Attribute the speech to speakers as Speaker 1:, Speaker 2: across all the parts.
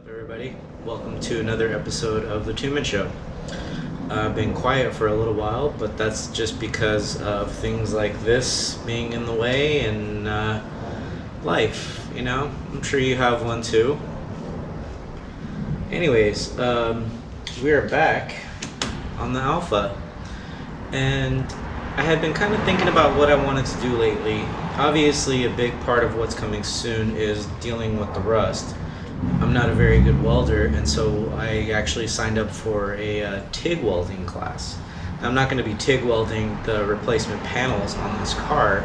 Speaker 1: What's up, everybody? Welcome to another episode of The Two-Man Show. I've been quiet for a little while, but that's just because of things like this being in the way and life, you know? I'm sure you have one too. Anyways, we are back on the Alpha, and I had been kind of thinking about what I wanted to do lately. Obviously, a big part of what's coming soon is dealing with the rust. I'm not a very good welder, and so I actually signed up for a TIG welding class. I'm not going to be TIG welding the replacement panels on this car,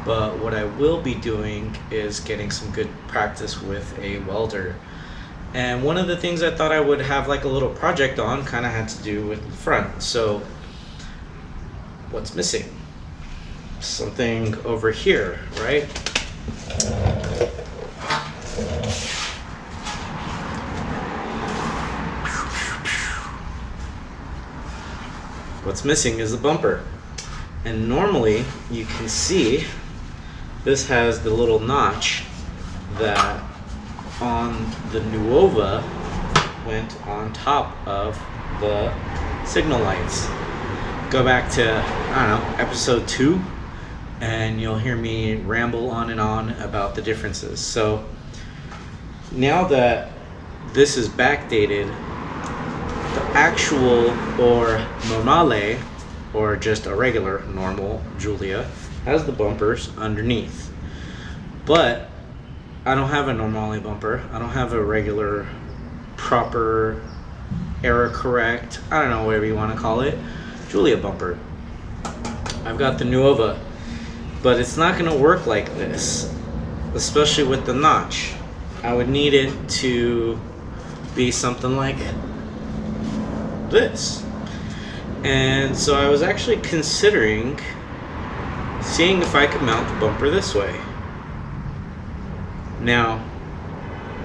Speaker 1: but what I will be doing is getting some good practice with a welder. And one of the things I thought I would have like a little project on kind of had to do with the front. So what's missing? Something over here, right? What's missing is the bumper. And normally you can see this has the little notch that on the Nuova went on top of the signal lights. Go back to, I don't know, episode 2 and you'll hear me ramble on and on about the differences. So now that this is backdated, the actual or normale, or just a regular normal Giulia, has the bumpers underneath. But I don't have a normale bumper. I don't have a regular, proper, error correct, I don't know, whatever you want to call it, Giulia bumper. I've got the Nuova, but it's not going to work like this, especially with the notch. I would need it to be something like this. And so I was actually considering seeing if I could mount the bumper this way. Now,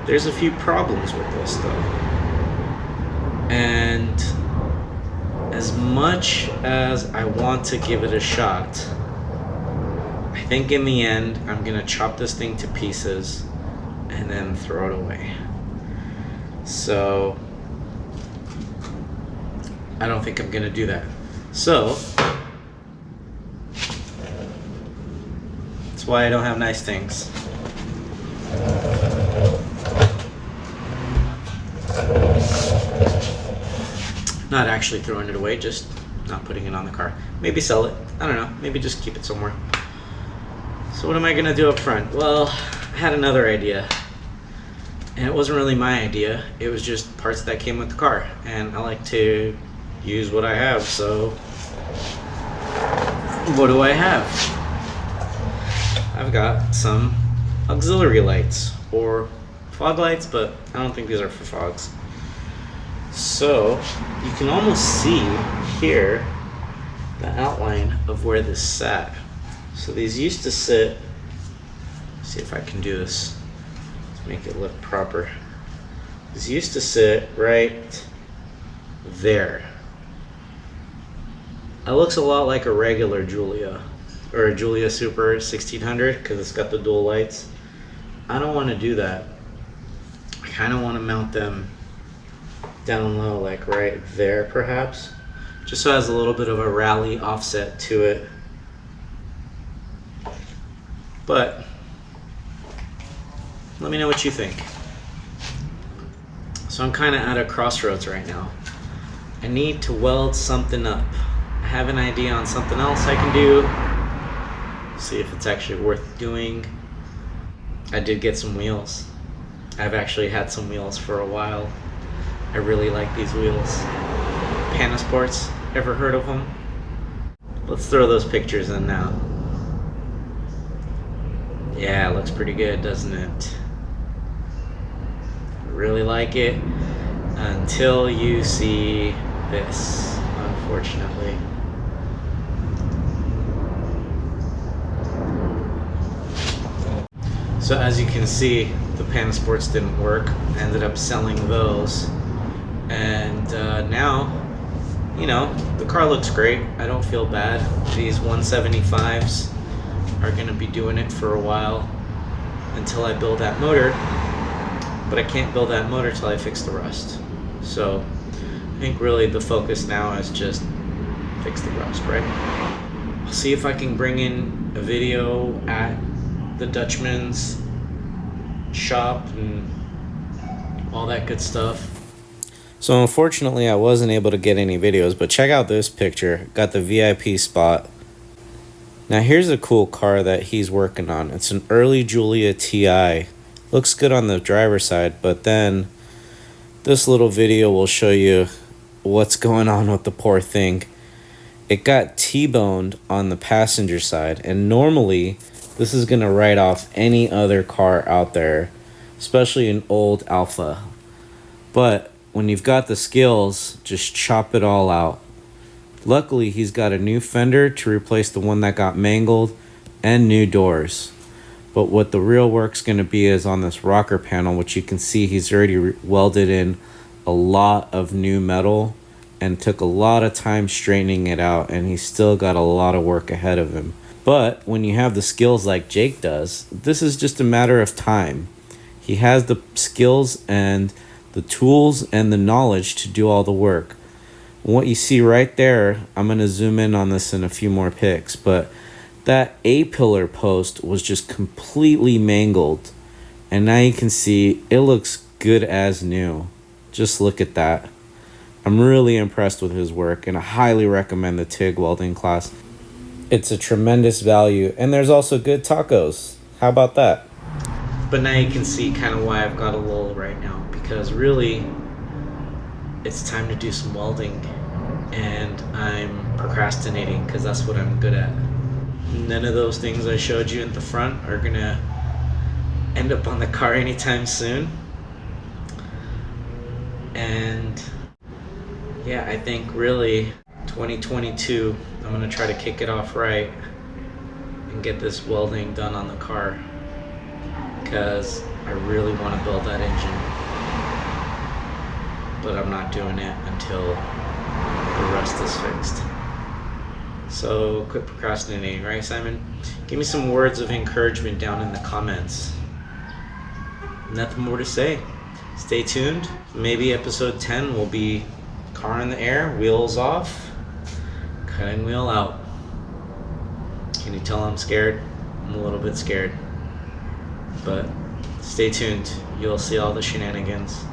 Speaker 1: there's a few problems with this though. And as much as I want to give it a shot, I think in the end I'm gonna chop this thing to pieces and then throw it away. So I don't think I'm gonna do that. So that's why I don't have nice things. Not actually throwing it away, just not putting it on the car. Maybe sell it, I don't know, maybe just keep it somewhere. So what am I gonna do up front? Well, I had another idea. And it wasn't really my idea, it was just parts that came with the car. And I like to use what I have, so what do I have? I've got some auxiliary lights, or fog lights, but I don't think these are for fogs. So you can almost see here the outline of where this sat. So these used to sit, see if I can do this to make it look proper. These used to sit right there. It looks a lot like a regular Giulia, or a Giulia Super 1600, because it's got the dual lights. I don't want to do that. I kind of want to mount them down low, like right there perhaps, just so it has a little bit of a rally offset to it. But let me know what you think. So I'm kind of at a crossroads right now. I need to weld something up. I have an idea on something else I can do. See if it's actually worth doing. I did get some wheels. I've actually had some wheels for a while. I really like these wheels. Panasports, ever heard of them? Let's throw those pictures in now. Yeah, it looks pretty good, doesn't it? I really like it until you see this, unfortunately. So as you can see, the Panasports didn't work. I ended up selling those. And now, you know, the car looks great. I don't feel bad. These 175s are gonna be doing it for a while until I build that motor. but I can't build that motor till I fix the rust. So I think really the focus now is just fix the rust, right? I'll see if I can bring in a video at the Dutchman's shop and all that good stuff. So unfortunately I wasn't able to get any videos, but check out this picture. Got the VIP spot. Now here's a cool car that he's working on. It's an early Giulia TI. Looks good on the driver's side, but then this little video will show you what's going on with the poor thing. It got T-boned on the passenger side, and normally this is gonna write off any other car out there, especially an old Alfa. But when you've got the skills, just chop it all out. Luckily, he's got a new fender to replace the one that got mangled and new doors. But what the real work's going to be is on this rocker panel, which you can see he's already welded in a lot of new metal and took a lot of time straightening it out, and he's still got a lot of work ahead of him. But when you have the skills like Jake does, this is just a matter of time. He has the skills and the tools and the knowledge to do all the work. What you see right there, I'm going to zoom in on this in a few more pics, but that A-pillar post was just completely mangled. And now you can see it looks good as new. Just look at that. I'm really impressed with his work, and I highly recommend the TIG welding class. It's a tremendous value, and there's also good tacos. How about that? But now you can see kind of why I've got a lull right now, because really it's time to do some welding, and I'm procrastinating because that's what I'm good at. None of those things I showed you at the front are gonna end up on the car anytime soon. And yeah, I think really 2022 I'm gonna try to kick it off right and get this welding done on the car, because I really want to build that engine, but I'm not doing it until the rest is fixed. So quit procrastinating, right, Simon? Give me some words of encouragement down in the comments. Nothing more to say. Stay tuned. Maybe episode 10 will be car in the air, wheels off, cutting wheel out. Can you tell I'm scared? I'm a little bit scared. But stay tuned. You'll see all the shenanigans.